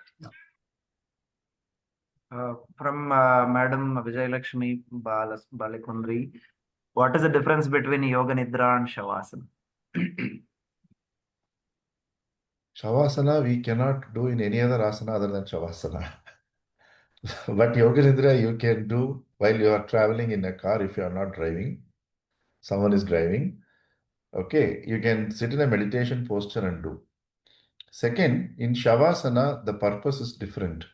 From Madam Vijayalakshmi Balekundri. What is the difference between Yoga Nidra and Shavasana? Shavasana we cannot do in any other asana other than Shavasana. But Yoga Nidra you can do while you are traveling in a car if you are not driving. Someone is driving. Okay, you can sit in a meditation posture and do. Second, in Shavasana, the purpose is different.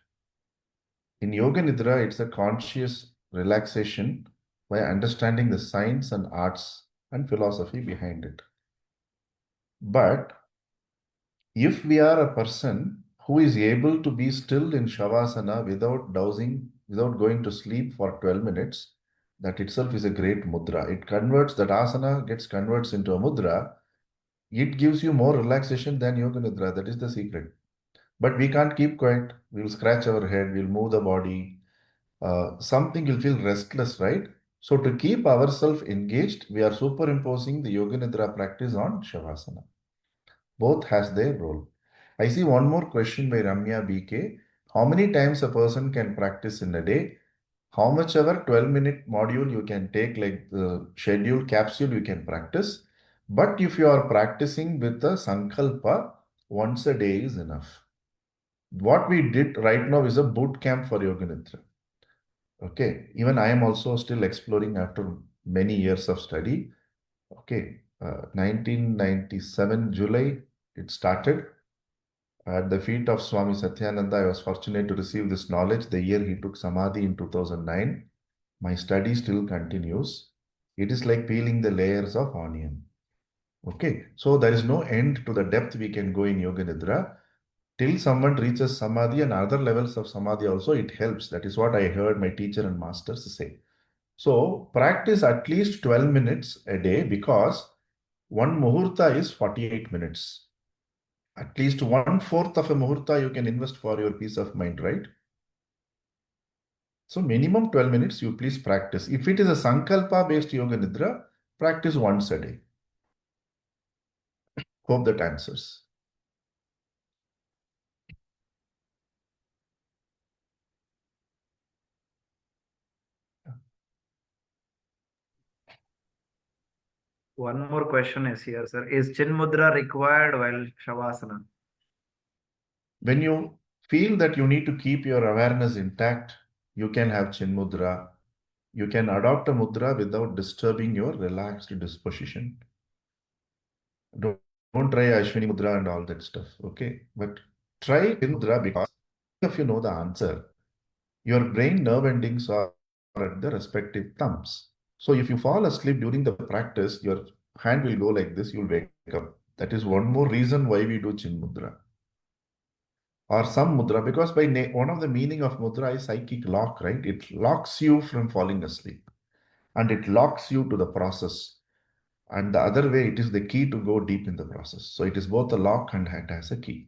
In Yoga Nidra, it's a conscious relaxation by understanding the science and arts and philosophy behind it. But if we are a person who is able to be still in Shavasana without dowsing, without going to sleep for 12 minutes, that itself is a great mudra. It converts, that asana converts into a mudra. It gives you more relaxation than Yoga Nidra. That is the secret. But we can't keep quiet. We'll scratch our head, we'll move the body. Something will feel restless, right? So to keep ourselves engaged, we are superimposing the Yoga Nidra practice on Shavasana. Both has their role. I see one more question by Ramya BK. How many times a person can practice in a day? How much ever 12-minute module you can take, like the schedule capsule, you can practice. But if you are practicing with the Sankalpa, once a day is enough. What we did right now is a boot camp for Yoga Nidra. Okay, even I am also still exploring after many years of study. Okay, 1997 July, it started. At the feet of Swami Satyananda, I was fortunate to receive this knowledge the year he took Samadhi in 2009. My study still continues. It is like peeling the layers of onion. Okay, so there is no end to the depth we can go in Yoga Nidra. Till someone reaches Samadhi and other levels of Samadhi also, it helps. That is what I heard my teacher and masters say. So practice at least 12 minutes a day, because one muhurta is 48 minutes. At least 1/4 of a muhurta you can invest for your peace of mind, right? So minimum 12 minutes, you please practice. If it is a Sankalpa based Yoga Nidra, practice once a day. Hope that answers. One more question is here, sir. Is Chin Mudra required while Shavasana? When you feel that you need to keep your awareness intact, you can have Chin Mudra. You can adopt a mudra without disturbing your relaxed disposition. Don't try Ashwini Mudra and all that stuff, okay? But try Chin Mudra because if you know the answer, your brain nerve endings are at the respective thumbs. So if you fall asleep during the practice, your hand will go like this, you'll wake up. That is one more reason why we do Chin Mudra. Or some mudra, because by one of the meaning of mudra is psychic lock, right? It locks you from falling asleep and it locks you to the process. And the other way, it is the key to go deep in the process. So it is both a lock and it has a key.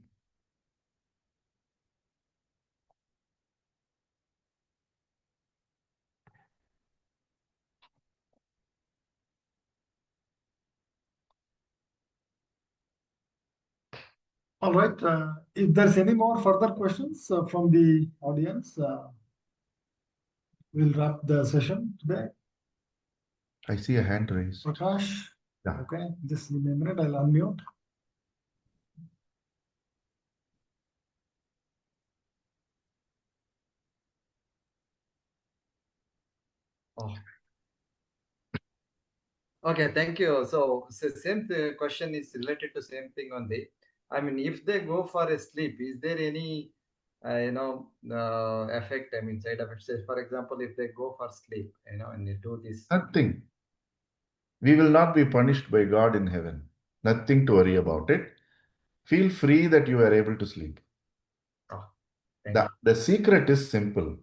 All right. If there's any more further questions from the audience, we'll wrap the session today. I see a hand raised. Prakash. Yeah. Okay, just give me a minute. I'll unmute. Oh. Okay, thank you. So same question is related to same thing only. I mean, if they go for a sleep, is there any effect? I mean, side effects. Say, for example, if they go for sleep, and they do this. Nothing. We will not be punished by God in heaven. Nothing to worry about it. Feel free that you are able to sleep. Oh, the secret is simple.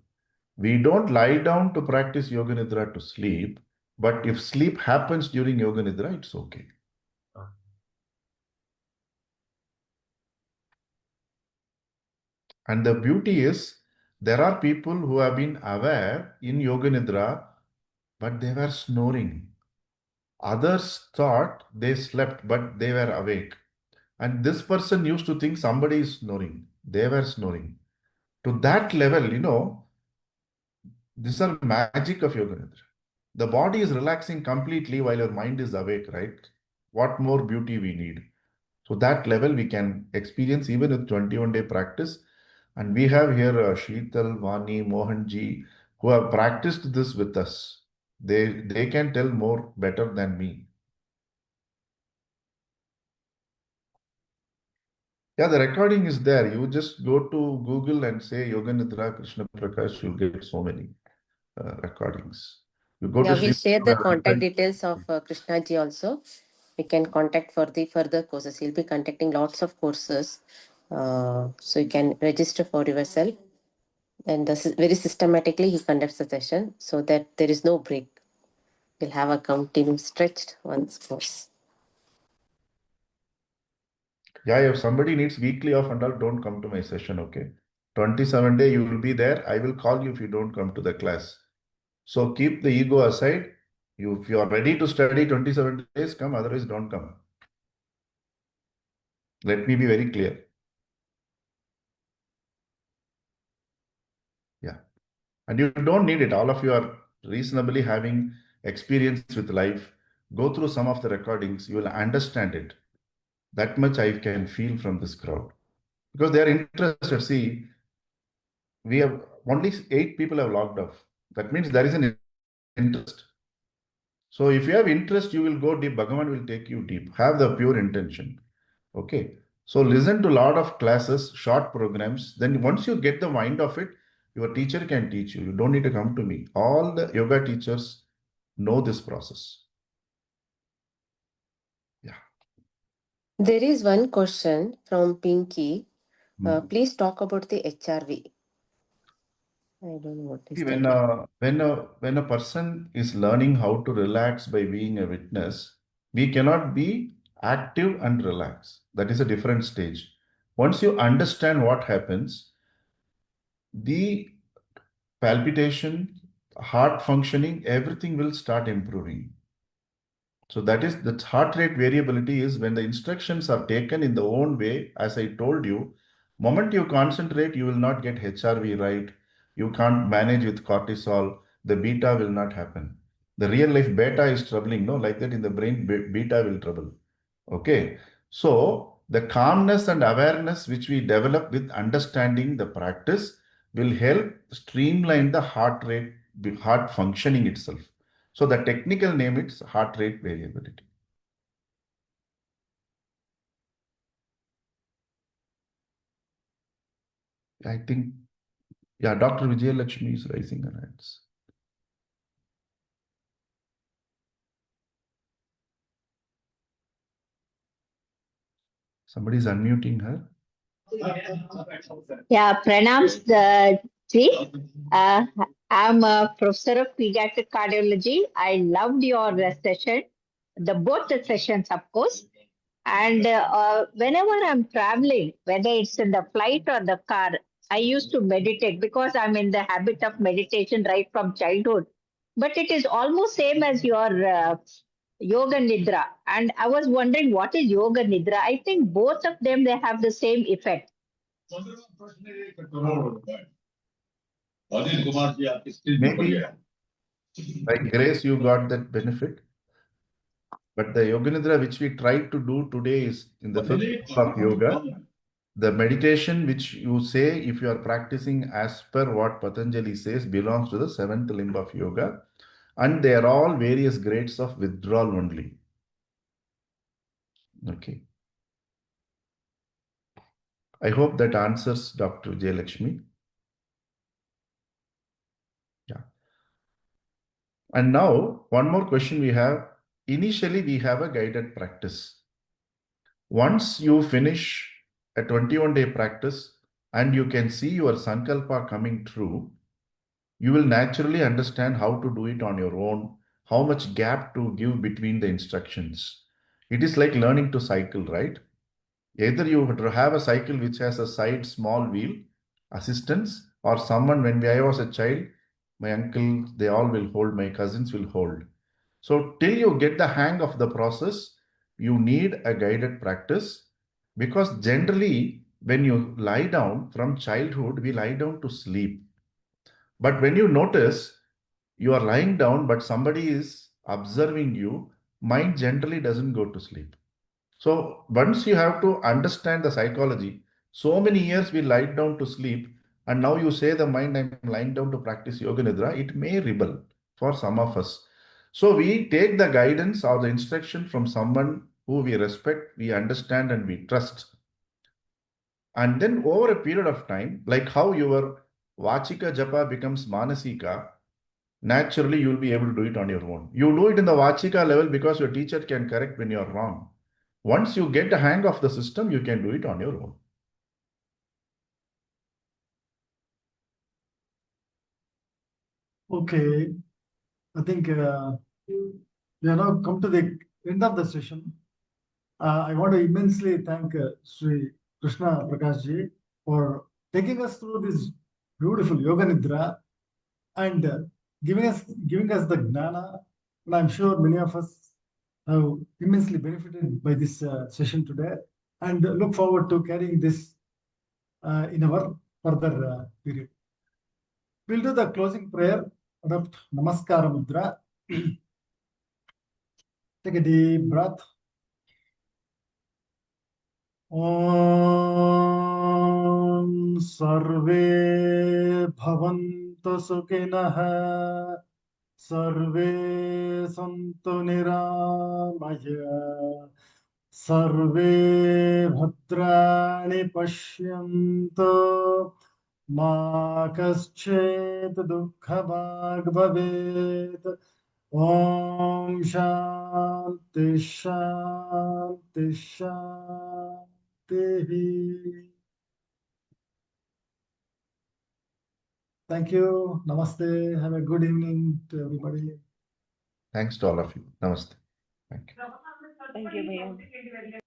We don't lie down to practice Yoga Nidra to sleep, but if sleep happens during Yoga Nidra, it's okay. Oh. And the beauty is, there are people who have been aware in Yoga Nidra, but they were snoring. Others thought they slept, but they were awake. And this person used to think somebody is snoring. They were snoring. To that level, these are magic of Yoga Nidra. The body is relaxing completely while your mind is awake, right? What more beauty we need? So that level we can experience even with 21-day practice. And we have here Sheetal, Vani, Mohanji, who have practiced this with us. They can tell more better than me. Yeah, the recording is there. You just go to Google and say Yoga Nidra Krishna Prakash, you'll get so many recordings. You go Yeah, to we'll share the contact website. details of Krishna ji also. We can contact for the further courses. He'll be conducting lots of courses. So you can register for yourself. And very systematically he conducts the session so that there is no break. We'll have a continuous stretched once course. Yeah, if somebody needs weekly off and all, don't come to my session, okay? 27-day, you will be there. I will call you if you don't come to the class. So keep the ego aside. If you are ready to study 27 days, come. Otherwise, don't come. Let me be very clear. Yeah. And you don't need it. All of you are reasonably having experience with life. Go through some of the recordings. You will understand it. That much I can feel from this crowd. Because they are interested. See, we have only 8 people have logged off. That means there is an interest. So if you have interest, you will go deep. Bhagavan will take you deep. Have the pure intention. Okay. So listen to a lot of classes, short programs. Then once you get the mind of it, your teacher can teach you. You don't need to come to me. All the yoga teachers know this process. Yeah. There is one question from Pinky. Please talk about the HRV. I don't know what is See, that. when a person is learning how to relax by being a witness, we cannot be active and relax. That is a different stage. Once you understand what happens, the palpitation, heart functioning, everything will start improving. So that heart rate variability is when the instructions are taken in the own way. As I told you, moment you concentrate, you will not get HRV right. You can't manage with cortisol. The beta will not happen. The real life beta is troubling, no? Like that in the brain, beta will trouble. Okay. So the calmness and awareness which we develop with understanding the practice will help streamline the heart rate, heart functioning itself. So the technical name is heart rate variability. I think, yeah, Dr. Vijayalakshmi is raising her hands. Somebody is unmuting her. Yeah, pranams, Ji. I'm a professor of pediatric cardiology. I loved your session, both the sessions, of course. And whenever I'm traveling, whether it's in the flight or the car, I used to meditate because I'm in the habit of meditation right from childhood. But it is almost same as your yoga nidra. And I was wondering, what is yoga nidra? I think both of them, they have the same effect. Maybe by grace you got that benefit. But the Yoga Nidra which we tried to do today is in the fifth of yoga. The meditation which you say, if you are practicing as per what Patanjali says, belongs to the seventh limb of yoga. And they are all various grades of withdrawal only. Okay. I hope that answers Dr. Vijayalakshmi. Yeah. And now, one more question we have. Initially, we have a guided practice. Once you finish a 21-day practice and you can see your Sankalpa coming true, you will naturally understand how to do it on your own, how much gap to give between the instructions. It is like learning to cycle, right? Either you have a cycle which has a side small wheel assistance, or someone, when I was a child, my uncle, they all will hold, my cousins will hold. So till you get the hang of the process, you need a guided practice, because generally when you lie down from childhood, we lie down to sleep. But when you notice you are lying down, but somebody is observing you, mind generally doesn't go to sleep. So once you have to understand the psychology, so many years we lie down to sleep, and now you say the mind, I'm lying down to practice Yoga Nidra, it may rebel for some of us. So we take the guidance or the instruction from someone who we respect, we understand, and we trust. And then over a period of time, like how your Vachika Japa becomes Manasika, naturally you will be able to do it on your own. You do it in the Vachika level because your teacher can correct when you are wrong. Once you get the hang of the system, you can do it on your own. Okay, I think we have now come to the end of the session. I want to immensely thank Sri Krishna Prakashji for taking us through this beautiful Yoga Nidra and giving us the gnana. And I'm sure many of us have immensely benefited by this session today, and look forward to carrying this in our further period. We'll do the closing prayer. Adopt Namaskara Mudra. Take a deep breath. Om Sarve Bhavantu Sukhinah Sarve Santu Niramaya Sarve Bhadrani Pashyantu Ma Kaschet Dukkha Bhag Bhavet Om Shanti Shanti Shanti. Thank you. Namaste. Have a good evening to everybody. Thanks to all of you. Namaste. Thank you. Thank you, Bhaiya.